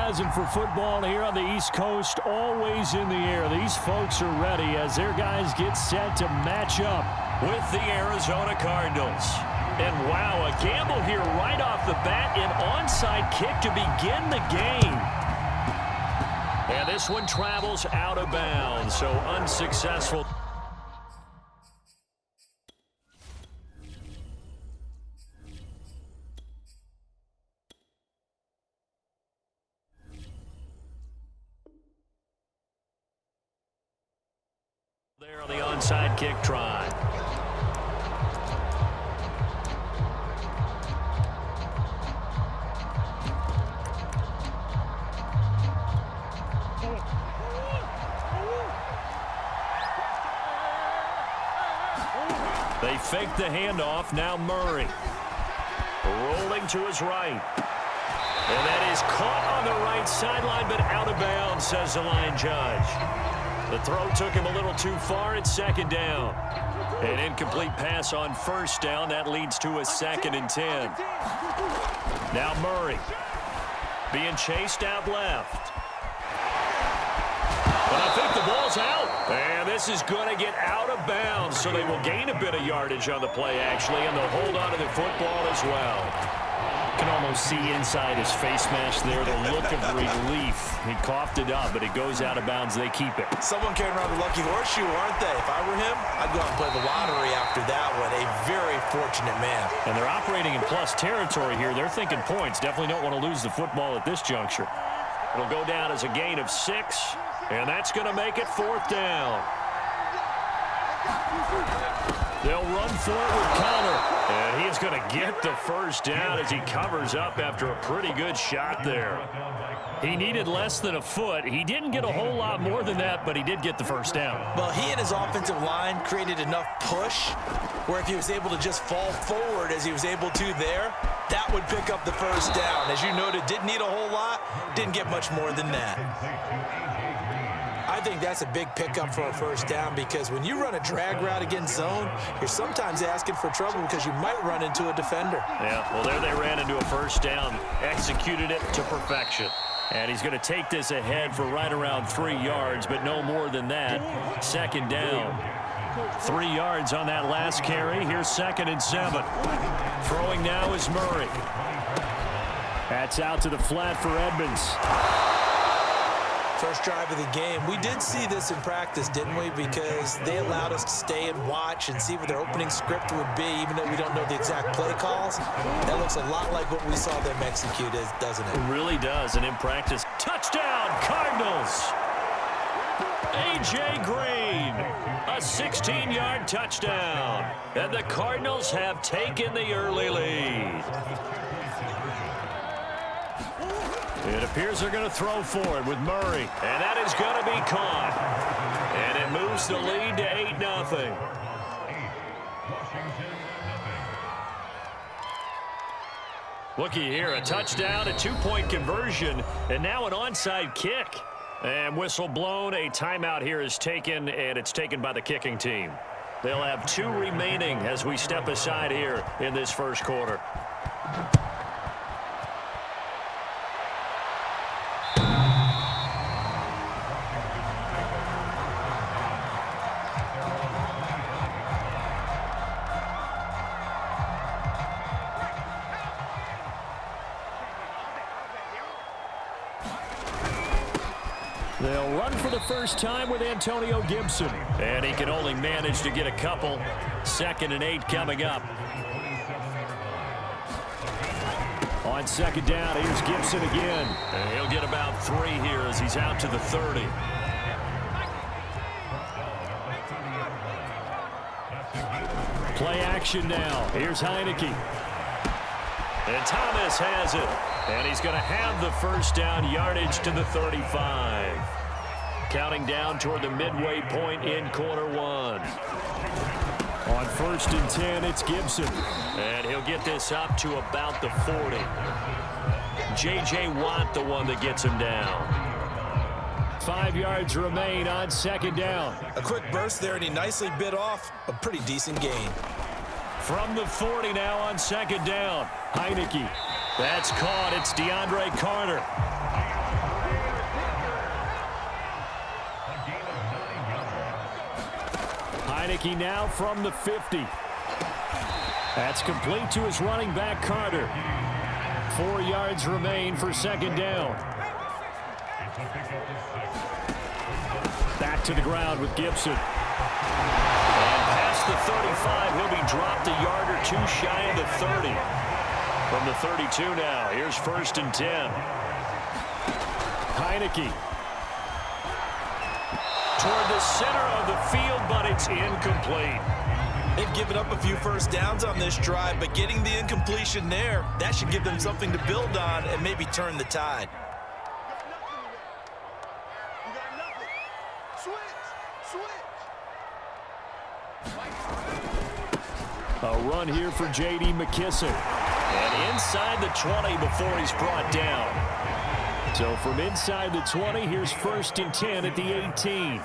enthusiasm for football here on the East Coast always in the air. These folks are ready as their guys get set to match up with the Arizona Cardinals. And wow, a gamble here right off the bat, an onside kick to begin the game. And this one travels out of bounds, so unsuccessful. There on the onside kick try. They fake the handoff. Now Murray. Rolling to his right. And that is caught on the right sideline, but out of bounds, says the line judge. The throw took him a little too far at second down. An incomplete pass on first down. That leads to a 2nd and 10. Now Murray being chased out left. But I think the ball's out. And this is going to get out of bounds, so they will gain a bit of yardage on the play, actually, and they'll hold on to the football as well. You can almost see inside his face mask there the look of relief. He coughed it up, but it goes out of bounds. They keep it. Someone came around the lucky horseshoe, aren't they? If I were him, I'd go out and play the lottery after that one. A very fortunate man. And they're operating in plus territory here. They're thinking points. Definitely don't want to lose the football at this juncture. It'll go down as a gain of 6, and that's going to make it 4th down. They'll run for it with Connor. And he is going to get the first down as he covers up after a pretty good shot there. He needed less than a foot. He didn't get a whole lot more than that, but he did get the first down. Well, he and his offensive line created enough push where if he was able to just fall forward as he was able to there, that would pick up the first down. As you noted, didn't need a whole lot, didn't get much more than that. I think that's a big pickup for a first down because when you run a drag route against zone, you're sometimes asking for trouble because you might run into a defender. Yeah, well, there they ran into a first down, executed it to perfection. And he's going to take this ahead for right around 3 yards, but no more than that. 2nd down. 3 yards on that last carry. Here's 2nd and 7. Throwing now is Murray. That's out to the flat for Edmonds. First drive of the game. We did see this in practice, didn't we? Because they allowed us to stay and watch and see what their opening script would be, even though we don't know the exact play calls. That looks a lot like what we saw them execute, doesn't it? It really does. And in practice, touchdown, Cardinals. A.J. Green, a 16-yard touchdown. And the Cardinals have taken the early lead. It appears they're going to throw for it with Murray. And that is going to be caught. And it moves the lead to 8-0. Looky here, a touchdown, a 2-point conversion, and now an onside kick. And whistle blown, a timeout here is taken, and it's taken by the kicking team. They'll have 2 remaining as we step aside here in this first quarter. They'll run for the first time with Antonio Gibson. And he can only manage to get a couple. 2nd and 8 coming up. On 2nd down, here's Gibson again. And he'll get about 3 here as he's out to the 30. Play action now. Here's Heineke. And Thomas has it. And he's going to have the first down, yardage to the 35. Counting down toward the midway point in quarter 1. On 1st and 10, it's Gibson. And he'll get this up to about the 40. J.J. Watt, the one that gets him down. 5 yards remain on 2nd down. A quick burst there, and he nicely bit off a pretty decent gain. From the 40 now on 2nd down. Heineke. That's caught. It's DeAndre Carter. Heineke now from the 50. That's complete to his running back, Carter. 4 yards remain for second down. Back to the ground with Gibson. And past the 35, he'll be dropped a yard or two shy of the 30. From the 32 now, here's 1st and 10. Heineke. Toward the center of the field, but it's incomplete. They've given up a few first downs on this drive, but getting the incompletion there, that should give them something to build on and maybe turn the tide. A run here for J.D. McKissick. And inside the 20 before he's brought down. So from inside the 20, here's 1st and 10 at the 18.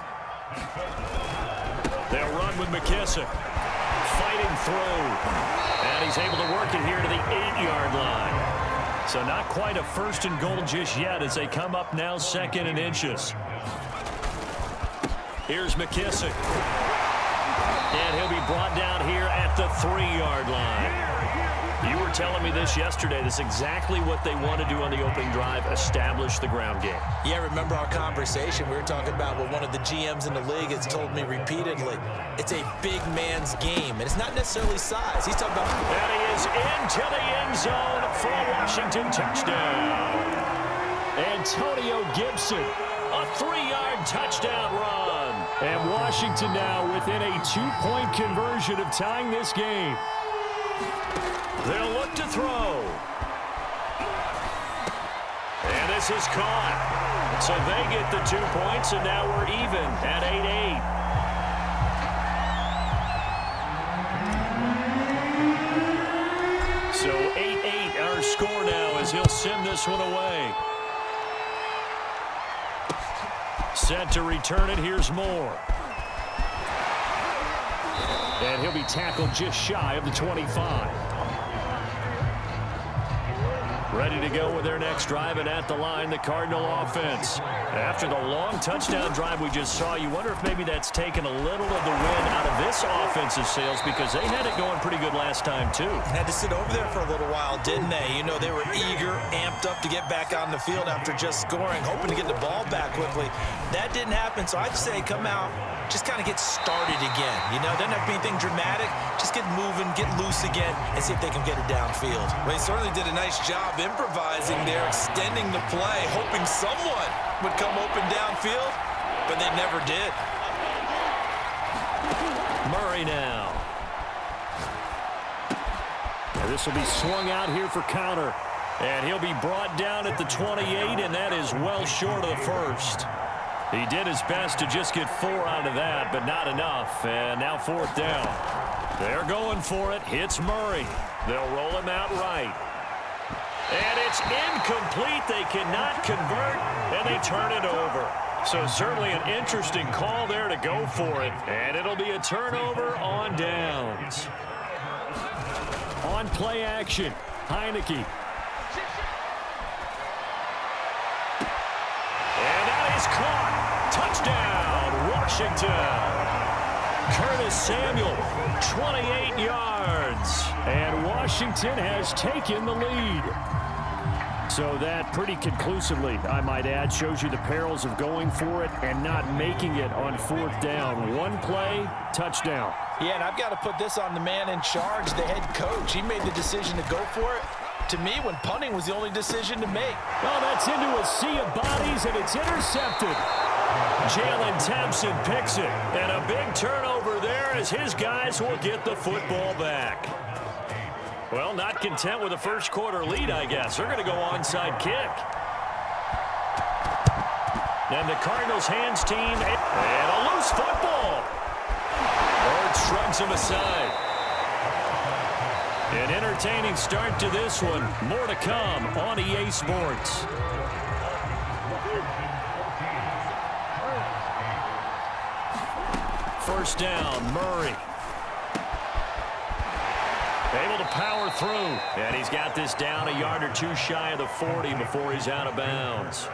They'll run with McKissick. Fighting through. And he's able to work it here to the 8-yard line. So not quite a 1st and goal just yet as they come up now 2nd and inches. Here's McKissick. And he'll be brought down here at the 3-yard line. You were telling me this yesterday. This is exactly what they want to do on the opening drive, establish the ground game. Yeah, remember our conversation. We were talking about what one of the GMs in the league has told me repeatedly. It's a big man's game, and it's not necessarily size. He's talking about... And he is into the end zone for a Washington touchdown. Antonio Gibson, a 3-yard touchdown run. And Washington now within a 2-point conversion of tying this game. They'll look to throw. And this is caught. So they get the 2 points, and now we're even at 8-8. So 8-8 our score now as he'll send this one away. Set to return it. Here's Moore. And he'll be tackled just shy of the 25. Ready to go with their next drive, and at the line, the Cardinal offense. After the long touchdown drive we just saw, you wonder if maybe that's taken a little of the wind out of this offensive sails because they had it going pretty good last time, too. Had to sit over there for a little while, didn't they? You know, they were eager, amped up to get back on the field after just scoring, hoping to get the ball back quickly. That didn't happen, so I'd say come out, just kind of get started again. You know, doesn't have to be anything dramatic. Just get moving, get loose again, and see if they can get it downfield. Well, he certainly did a nice job improvising there, extending the play, hoping someone would come open downfield, but they never did. Murray now. And this will be swung out here for counter. And he'll be brought down at the 28, and that is well short of the first. He did his best to just get 4 out of that, but not enough. And now 4th down. They're going for it. Hits Murray. They'll roll him out right. And it's incomplete. They cannot convert, and they turn it over. So certainly an interesting call there to go for it. And it'll be a turnover on downs. On play action, Heineke. And that is caught. Touchdown, Washington. Curtis Samuel, 28 yards. And Washington has taken the lead. So that pretty conclusively, I might add, shows you the perils of going for it and not making it on 4th down. One play, touchdown. Yeah, and I've got to put this on the man in charge, the head coach. He made the decision to go for it. To me, when punting was the only decision to make. Well, that's into a sea of bodies, and it's intercepted. Jalen Thompson picks it, and a big turnover there as his guys will get the football back. Well, not content with a first quarter lead, I guess. They're going to go onside kick. And the Cardinals hands team, and a loose football. Bird shrugs him aside. An entertaining start to this one. More to come on EA Sports. First down, Murray. Able to power through. And he's got this down a yard or two shy of the 40 before he's out of bounds.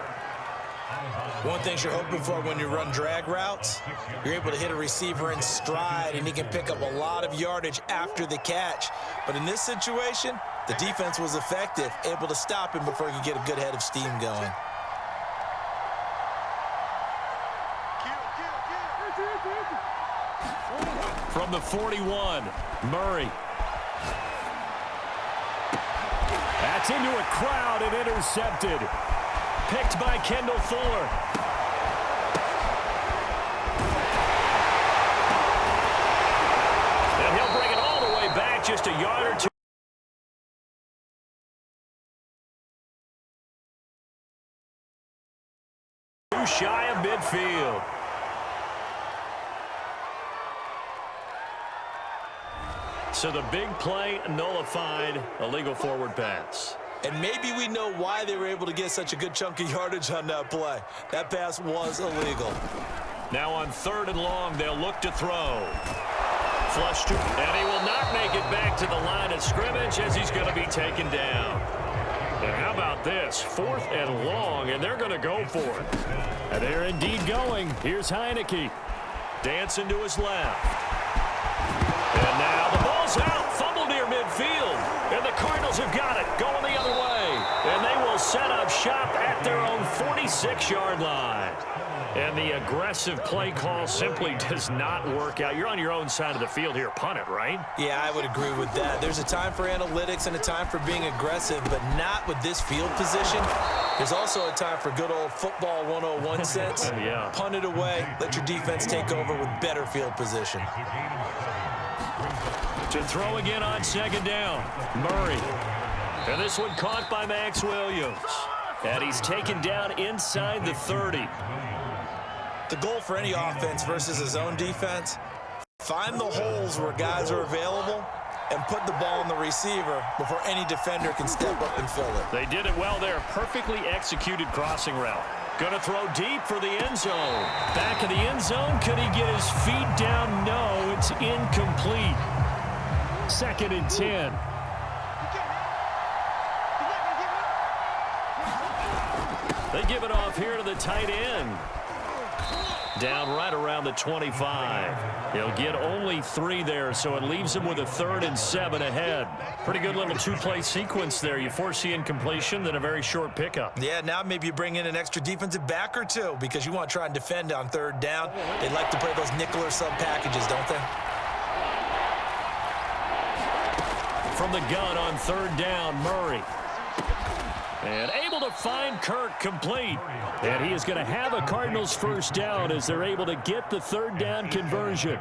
One thing you're hoping for when you run drag routes, you're able to hit a receiver in stride, and he can pick up a lot of yardage after the catch. But in this situation, the defense was effective, able to stop him before he could get a good head of steam going. From the 41, Murray. That's into a crowd and intercepted. Picked by Kendall Fuller. And he'll bring it all the way back just a yard or two. Too shy of midfield. So the big play nullified, illegal forward pass. And maybe we know why they were able to get such a good chunk of yardage on that play. That pass was illegal. Now on 3rd and long, they'll look to throw. Flush to, and he will not make it back to the line of scrimmage as he's going to be taken down. And how about this? 4th and long, and they're going to go for it. And they're indeed going. Here's Heineke. Dancing to his left. And now the ball's out. Fumble near midfield. And the Cardinals have got it. Going the other way. And they will set up shop at their own 46-yard line. And the aggressive play call simply does not work out. You're on your own side of the field here. Punt it, right? Yeah, I would agree with that. There's a time for analytics and a time for being aggressive, but not with this field position. There's also a time for good old football 101 sense. Yeah. Punt it away. Let your defense take over with better field position. To throw again on 2nd down. Murray. And this one caught by Max Williams. And he's taken down inside the 30. The goal for any offense versus his own defense, find the holes where guys are available and put the ball on the receiver before any defender can step up and fill it. They did it well there. Perfectly executed crossing route. Going to throw deep for the end zone. Back of the end zone. Could he get his feet down? No, it's incomplete. 2nd and 10. They give it off here to the tight end. Down right around the 25. He'll get only 3 there, so it leaves him with a 3rd and 7 ahead. Pretty good little 2-play sequence there. You force the incompletion, then a very short pickup. Yeah, now maybe you bring in an extra defensive back or two because you want to try and defend on 3rd down. They like to play those nickel or sub packages, don't they? From the gun on 3rd down, Murray. And able to find Kirk complete. And he is going to have a Cardinals 1st down as they're able to get the 3rd down conversion.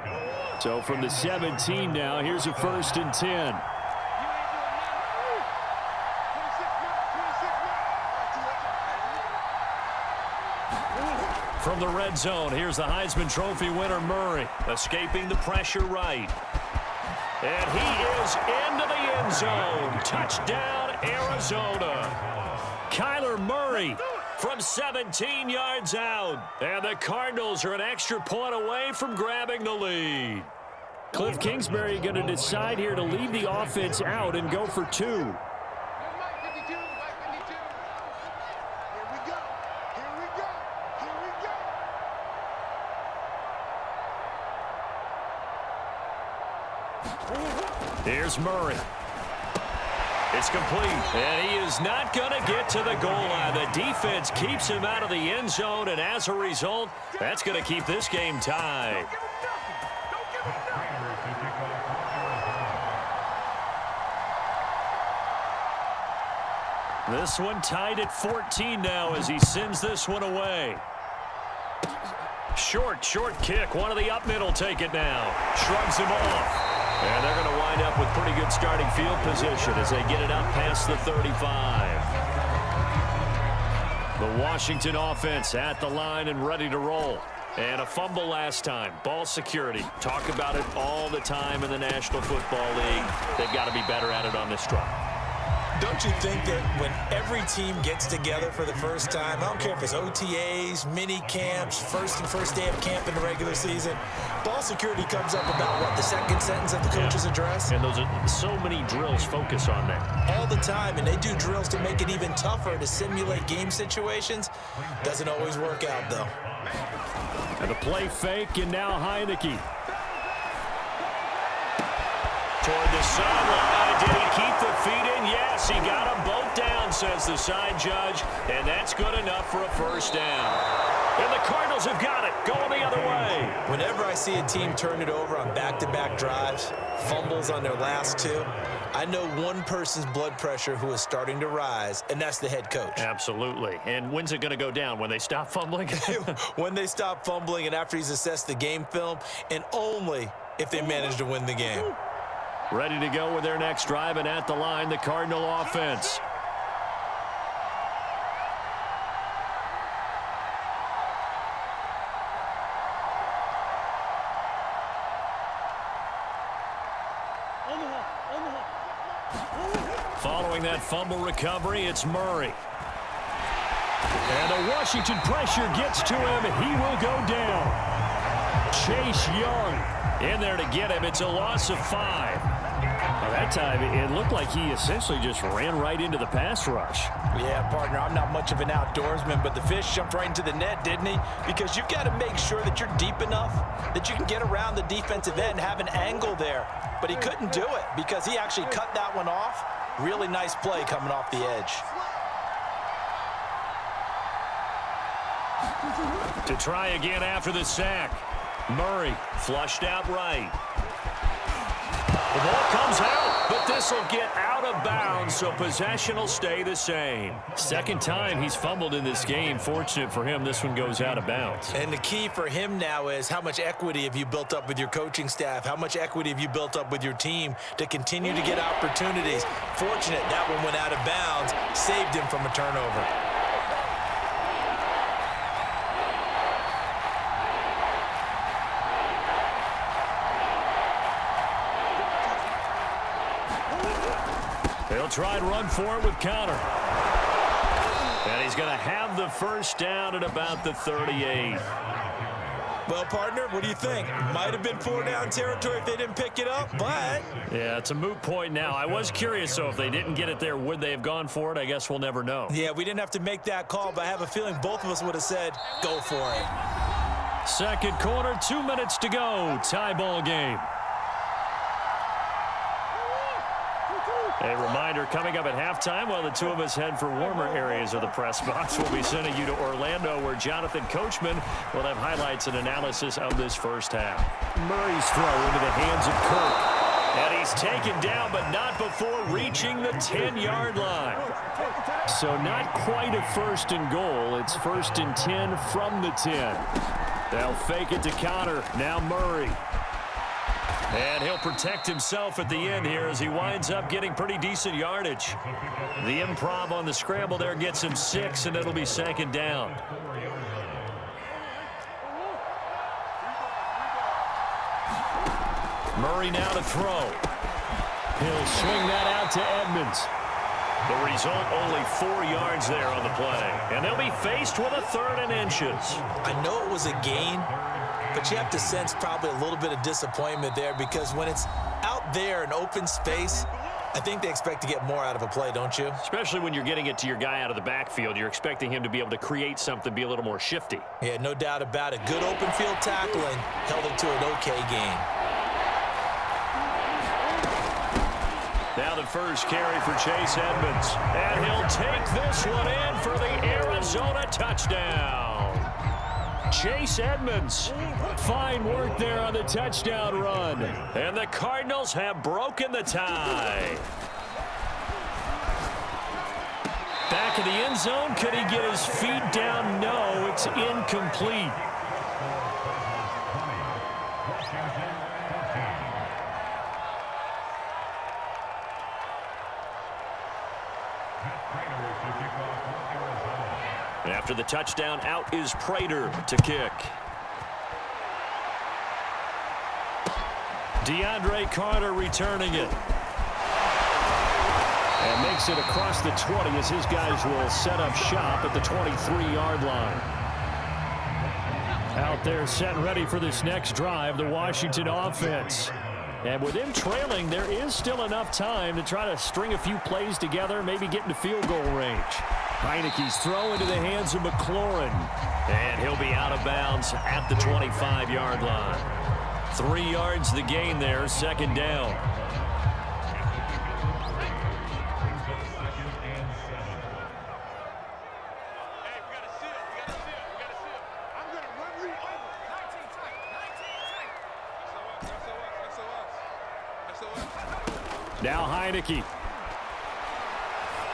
So from the 17 now, here's a 1st and 10. From the red zone, here's the Heisman Trophy winner, Murray, escaping the pressure right. And he is into the end zone. Touchdown, Arizona. Kyler Murray from 17 yards out. And the Cardinals are an extra point away from grabbing the lead. Cliff Kingsbury going to decide here to leave the offense out and go for 2. Here's Murray. It's complete, and he is not going to get to the goal line. The defense keeps him out of the end zone, and as a result, that's going to keep this game tied. This one tied at 14 now as he sends this one away. Short kick. One of the up middle take it now. Shrugs him off. And they're going to wind up with pretty good starting field position as they get it up past the 35. The Washington offense at the line and ready to roll. And a fumble last time. Ball security. Talk about it all the time in the National Football League. They've got to be better at it on this drive. Don't you think that when every team gets together for the first time, I don't care if it's OTAs, mini camps, first day of camp in the regular season, ball security comes up about, what, the second sentence of the coach's address? And those are so many drills focus on that. All the time, and they do drills to make it even tougher to simulate game situations. Doesn't always work out, though. And the play fake, and now Heineke. Toward the sideline. Did he keep the feet in? Yes, he got them both down, says the side judge. And that's good enough for a first down. And the Cardinals have got it, going the other way. Whenever I see a team turn it over on back-to-back drives, fumbles on their last two, I know one person's blood pressure who is starting to rise, and that's the head coach. Absolutely. And when's it going to go down? When they stop fumbling? When they stop fumbling and after he's assessed the game film, and only if they manage to win the game. Ready to go with their next drive, and at the line, the Cardinal offense. Following that fumble recovery, it's Murray. And the Washington pressure gets to him. He will go down. Chase Young in there to get him. It's a loss of 5. Well, that time, it looked like he essentially just ran right into the pass rush. Yeah, partner, I'm not much of an outdoorsman, but the fish jumped right into the net, didn't he? Because you've got to make sure that you're deep enough that you can get around the defensive end and have an angle there. But he couldn't do it because he actually cut that one off. Really nice play coming off the edge. To try again after the sack. Murray flushed out right. The ball comes out, but this will get out of bounds, so possession will stay the same. Second time he's fumbled in this game. Fortunate for him, this one goes out of bounds. And the key for him now is how much equity have you built up with your coaching staff? How much equity have you built up with your team to continue to get opportunities? Fortunate that one went out of bounds, saved him from a turnover. They'll try and run for it with Connor. And he's going to have the first down at about the 38. Well, partner, what do you think? Might have been 4-down territory if they didn't pick it up, but... Yeah, it's a moot point now. I was curious, so if they didn't get it there, would they have gone for it? I guess we'll never know. Yeah, we didn't have to make that call, but I have a feeling both of us would have said, go for it. Second quarter, 2 minutes to go. Tie ball game. A reminder, coming up at halftime, while the two of us head for warmer areas of the press box, we'll be sending you to Orlando, where Jonathan Coachman will have highlights and analysis of this first half. Murray's throw into the hands of Kirk. And he's taken down, but not before reaching the 10-yard line. So not quite a first and goal. It's first and 10 from the 10. They'll fake it to Connor. Now Murray. And he'll protect himself at the end here as he winds up getting pretty decent yardage. The improv on the scramble there gets him 6, and it'll be second down. Murray now to throw. He'll swing that out to Edmonds. The result, only 4 yards there on the play. And they'll be faced with a 3rd and inches. I know it was a gain, but you have to sense probably a little bit of disappointment there because when it's out there in open space, I think they expect to get more out of a play, don't you? Especially when you're getting it to your guy out of the backfield. You're expecting him to be able to create something, be a little more shifty. Yeah, no doubt about it. Good open field tackling held him to an okay gain. Now the first carry for Chase Edmonds. And he'll take this one in for the Arizona touchdown. Chase Edmonds, fine work there on the touchdown run. And the Cardinals have broken the tie. Back in the end zone, could he get his feet down? No, it's incomplete. After the touchdown, out is Prater to kick. DeAndre Carter returning it. And makes it across the 20 as his guys will set up shop at the 23-yard line. Out there set and ready for this next drive, the Washington offense. And with him trailing, there is still enough time to try to string a few plays together, maybe get into field goal range. Heineke's throw into the hands of McLaurin. And he'll be out of bounds at the 25-yard line. 3 yards the gain there, second down. Now Heineke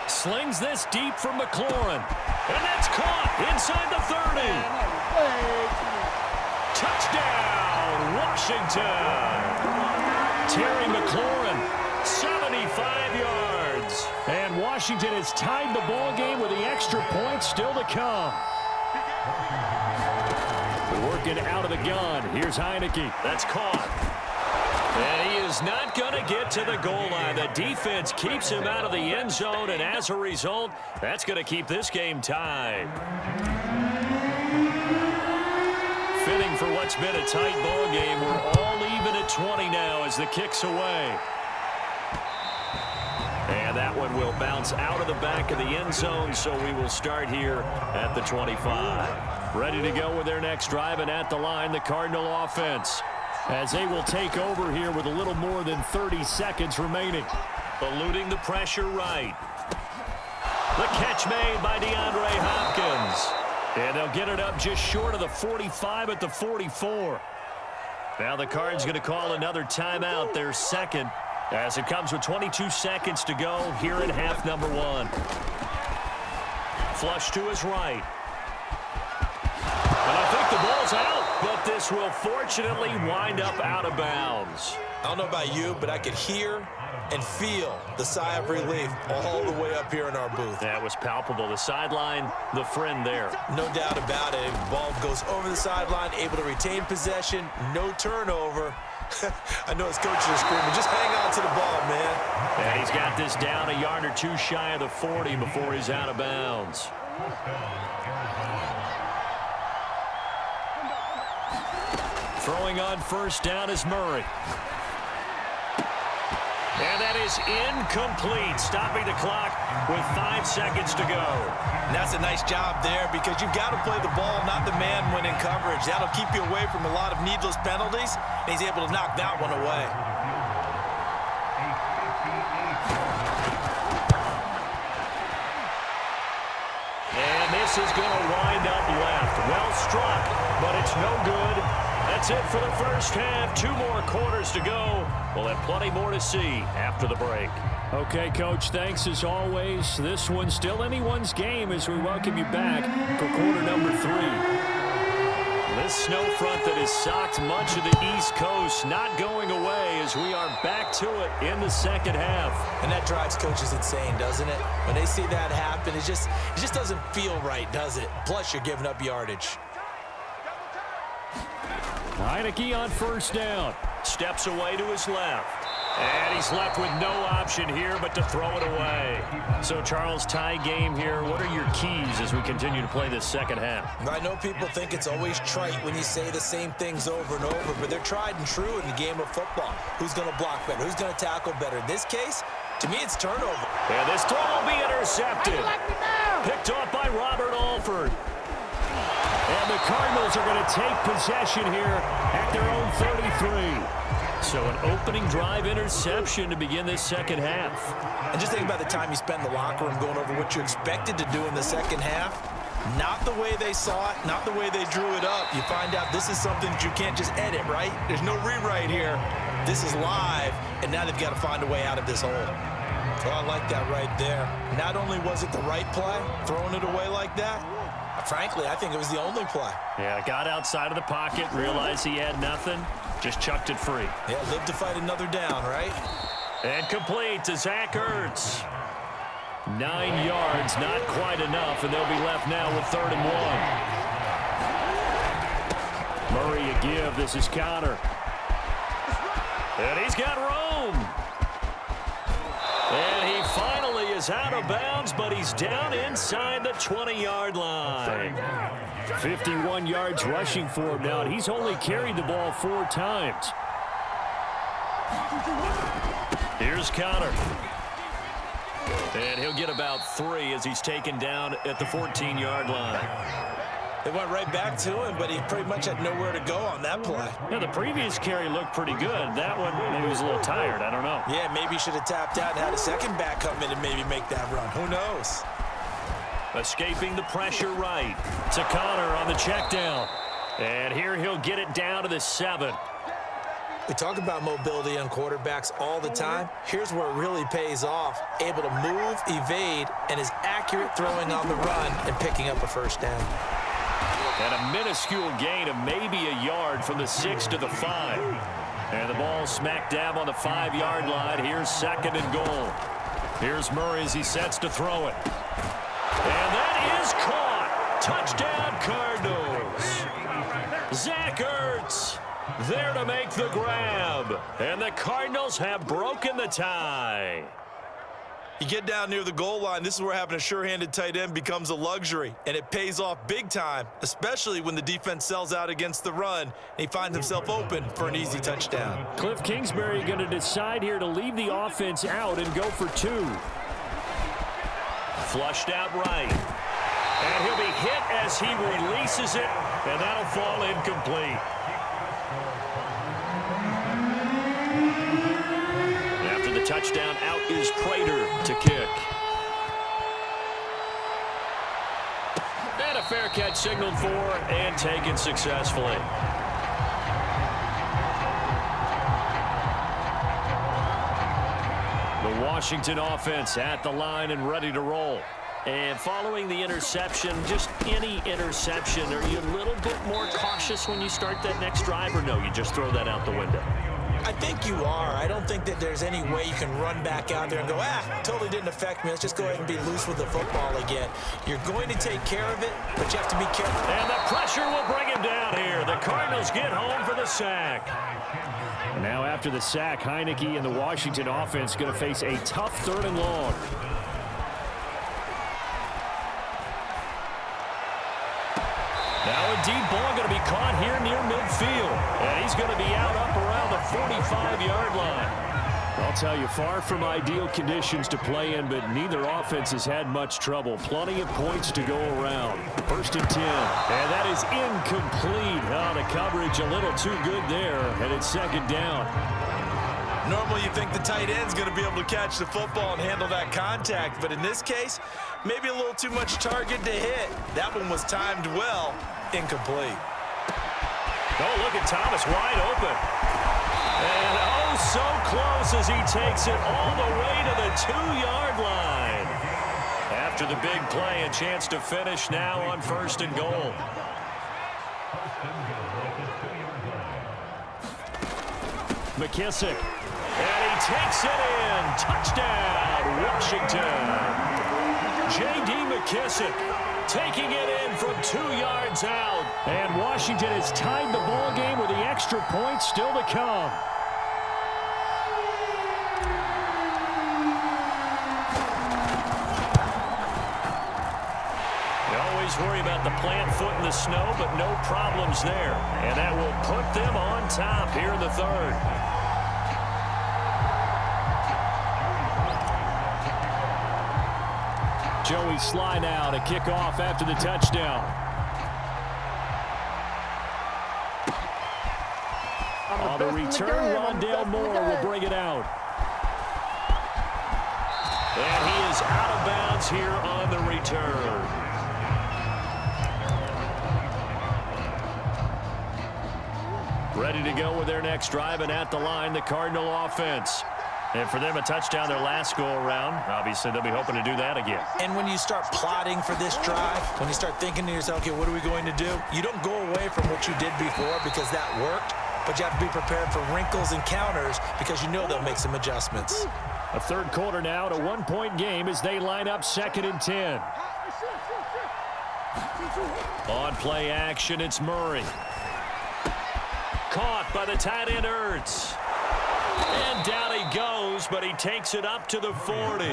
slings this deep from McLaurin. And that's caught inside the 30. Touchdown, Washington. Terry McLaurin, 75 yards. And Washington has tied the ball game with the extra point still to come. Working out of the gun. Here's Heineke. That's caught. And he is not going to get to the goal line. The defense keeps him out of the end zone, and as a result, that's going to keep this game tied. Fitting for what's been a tight ball game. We're all even at 20 now as the kick's away. And that one will bounce out of the back of the end zone, so we will start here at the 25. Ready to go with their next drive, and at the line, the Cardinal offense, as they will take over here with a little more than 30 seconds remaining. Eluding the pressure right. The catch made by DeAndre Hopkins. And they'll get it up just short of the 45 at the 44. Now the Cards going to call another timeout, their second, as it comes with 22 seconds to go here in half number 1. Flush to his right. And I think the ball's out. But this will fortunately wind up out of bounds. I don't know about you, but I could hear and feel the sigh of relief all the way up here in our booth. That was palpable. The sideline, the friend there. No doubt about it. Ball goes over the sideline, able to retain possession, no turnover. I know his coaches are screaming, just hang on to the ball, man. And he's got this down a yard or two shy of the 40 before he's out of bounds. Throwing on first down is Murray. And that is incomplete, stopping the clock with 5 seconds to go. And that's a nice job there because you've got to play the ball, not the man when in coverage. That'll keep you away from a lot of needless penalties, and he's able to knock that one away. And this is going to wind up left. Well struck, but it's no good. That's it for the first half. 2 more quarters to go. We'll have plenty more to see after the break. Okay, Coach, thanks as always. This one's still anyone's game as we welcome you back for quarter number 3. This snow front that has socked much of the East Coast not going away as we are back to it in the second half. And that drives coaches insane, doesn't it? When they see that happen, it just doesn't feel right, does it? Plus, you're giving up yardage. Heineke on first down. Steps away to his left. And he's left with no option here but to throw it away. So, Charles, tie game here. What are your keys as we continue to play this second half? I know people think it's always trite when you say the same things over and over, but they're tried and true in the game of football. Who's going to block better? Who's going to tackle better? In this case, to me, it's turnover. And this throw will be intercepted. Picked off by Robert Alford. And the Cardinals are going to take possession here at their own 33. So an opening drive interception to begin this second half. And just think about the time you spent in the locker room going over what you expected to do in the second half. Not the way they saw it, not the way they drew it up. You find out this is something that you can't just edit, right? There's no rewrite here. This is live, and now they've got to find a way out of this hole. So I like that right there. Not only was it the right play, throwing it away like that, frankly, I think it was the only play. Yeah, got outside of the pocket, realized he had nothing, just chucked it free. Yeah, live to fight another down, right? And complete to Zach Ertz. 9 yards, not quite enough, and they'll be left now with 3rd and 1. Murray a give, this is Connor. And he's got Rome. And he finally is out of bounds, but he's down inside the 20-yard line. 51 yards rushing for him now, and he's only carried the ball 4 times. Here's Connor. And he'll get about 3 as he's taken down at the 14-yard line. They went right back to him, but he pretty much had nowhere to go on that play. Yeah, the previous carry looked pretty good. That one, maybe he was a little tired. I don't know. Yeah, maybe he should have tapped out and had a second back come in and maybe make that run. Who knows? Escaping the pressure right to Connor on the check down. And here he'll get it down to the 7. We talk about mobility on quarterbacks all the time. Here's where it really pays off. Able to move, evade, and is accurate throwing on the run and picking up a first down. And a minuscule gain of maybe a yard from the 6 to the 5. And the ball smack dab on the 5-yard line. Here's 2nd and goal. Here's Murray as he sets to throw it. And that is caught. Touchdown, Cardinals. Zach Ertz there to make the grab. And the Cardinals have broken the tie. You get down near the goal line, this is where having a sure-handed tight end becomes a luxury, and it pays off big time, especially when the defense sells out against the run, and he finds himself open for an easy touchdown. Cliff Kingsbury going to decide here to leave the offense out and go for 2. Flushed out right. And he'll be hit as he releases it, and that'll fall incomplete. After the touchdown, out is Prater to kick. And a fair catch signaled for and taken successfully. The Washington offense at the line and ready to roll. And following the interception, just any interception, are you a little bit more cautious when you start that next drive, or no, you just throw that out the window? I think you are. I don't think that there's any way you can run back out there and go, totally didn't affect me. Let's just go ahead and be loose with the football again. You're going to take care of it, but you have to be careful. And the pressure will bring him down here. The Cardinals get home for the sack. Now after the sack, Heineke and the Washington offense going to face a tough 3rd and long. Now a deep ball going to be caught here near midfield. And he's going to be out up around the 45-yard line. I'll tell you, far from ideal conditions to play in, but neither offense has had much trouble. Plenty of points to go around. 1st and 10. And that is incomplete. Oh, the coverage a little too good there. And it's 2nd down. Normally you think the tight end's going to be able to catch the football and handle that contact, but in this case, maybe a little too much target to hit. That one was timed well. Incomplete. Oh, look at Thomas wide open. And oh, so close as he takes it all the way to the 2-yard line. After the big play, a chance to finish now on 1st and goal. McKissick. And he takes it in. Touchdown, Washington. J.D. McKissick taking it in from 2 yards out. And Washington has tied the ball game with the extra point still to come. You always worry about the plant foot in the snow, but no problems there. And that will put them on top here in the 3rd. Joey Sly now to kick off after the touchdown. On the return, Rondale Moore will bring it out. And he is out of bounds here on the return. Ready to go with their next drive, and at the line, the Cardinal offense. And for them, a touchdown their last go-around. Obviously, they'll be hoping to do that again. And when you start plotting for this drive, when you start thinking to yourself, okay, what are we going to do? You don't go away from what you did before because that worked, but you have to be prepared for wrinkles and counters because you know they'll make some adjustments. A 3rd quarter now, at a 1-point game as they line up 2nd and 10. On play action, it's Murray. Caught by the tight end Ertz. And down he goes, but he takes it up to the 40.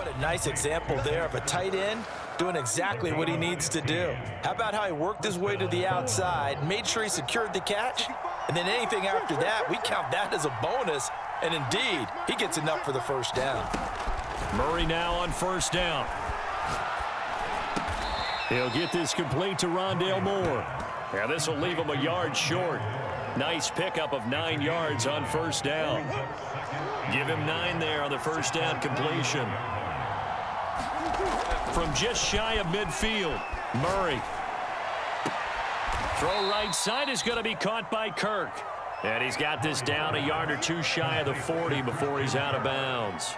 What a nice example there of a tight end doing exactly what he needs to do. How about how he worked his way to the outside, made sure he secured the catch, and then anything after that, we count that as a bonus, and indeed, he gets enough for the first down. Murray now on first down. He'll get this complete to Rondale Moore. Yeah, this will leave him a yard short. Nice pickup of 9 yards on first down. Give him 9 there on the first down completion. From just shy of midfield, Murray. Throw right side is going to be caught by Kirk. And he's got this down a yard or two shy of the 40 before he's out of bounds.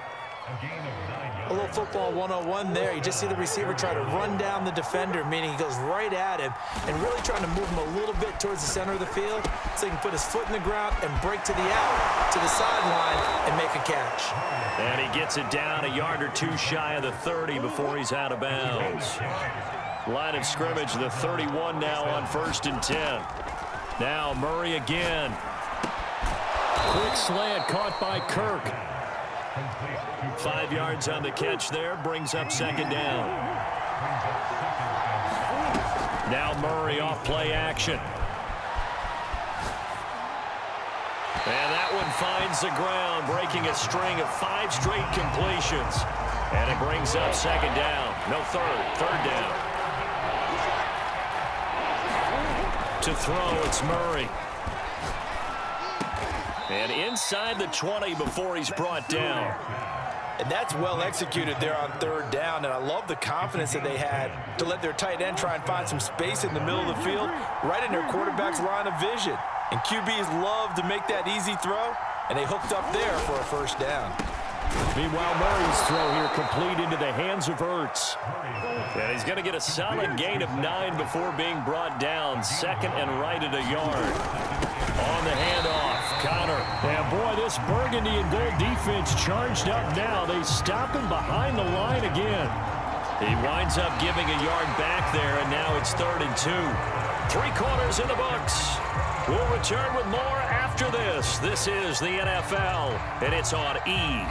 A little football 101 there. You just see the receiver try to run down the defender, meaning he goes right at him and really trying to move him a little bit towards the center of the field so he can put his foot in the ground and break to the out, to the sideline, and make a catch. And he gets it down a yard or two shy of the 30 before he's out of bounds. Line of scrimmage, the 31 now on 1st and 10. Now Murray again. Quick slant caught by Kirk. 5 yards on the catch there, brings up second down. Now Murray off play action. And that one finds the ground, breaking a string of 5 straight completions. And it brings up second down. No, third down. To throw, it's Murray. And inside the 20 before he's brought down. And that's well executed there on third down, and I love the confidence that they had to let their tight end try and find some space in the middle of the field, right in their quarterback's line of vision. And QBs love to make that easy throw, and they hooked up there for a first down. Meanwhile, Murray's throw here complete into the hands of Ertz. And he's going to get a solid gain of 9 before being brought down. Second and right at a yard. On the handoff, Connor. And boy, this burgundy and gold defense charged up now. They stop him behind the line again. He winds up giving a yard back there, and now it's 3rd and 2. 3 quarters in the books. We'll return with more after this. This is the NFL, and it's on E!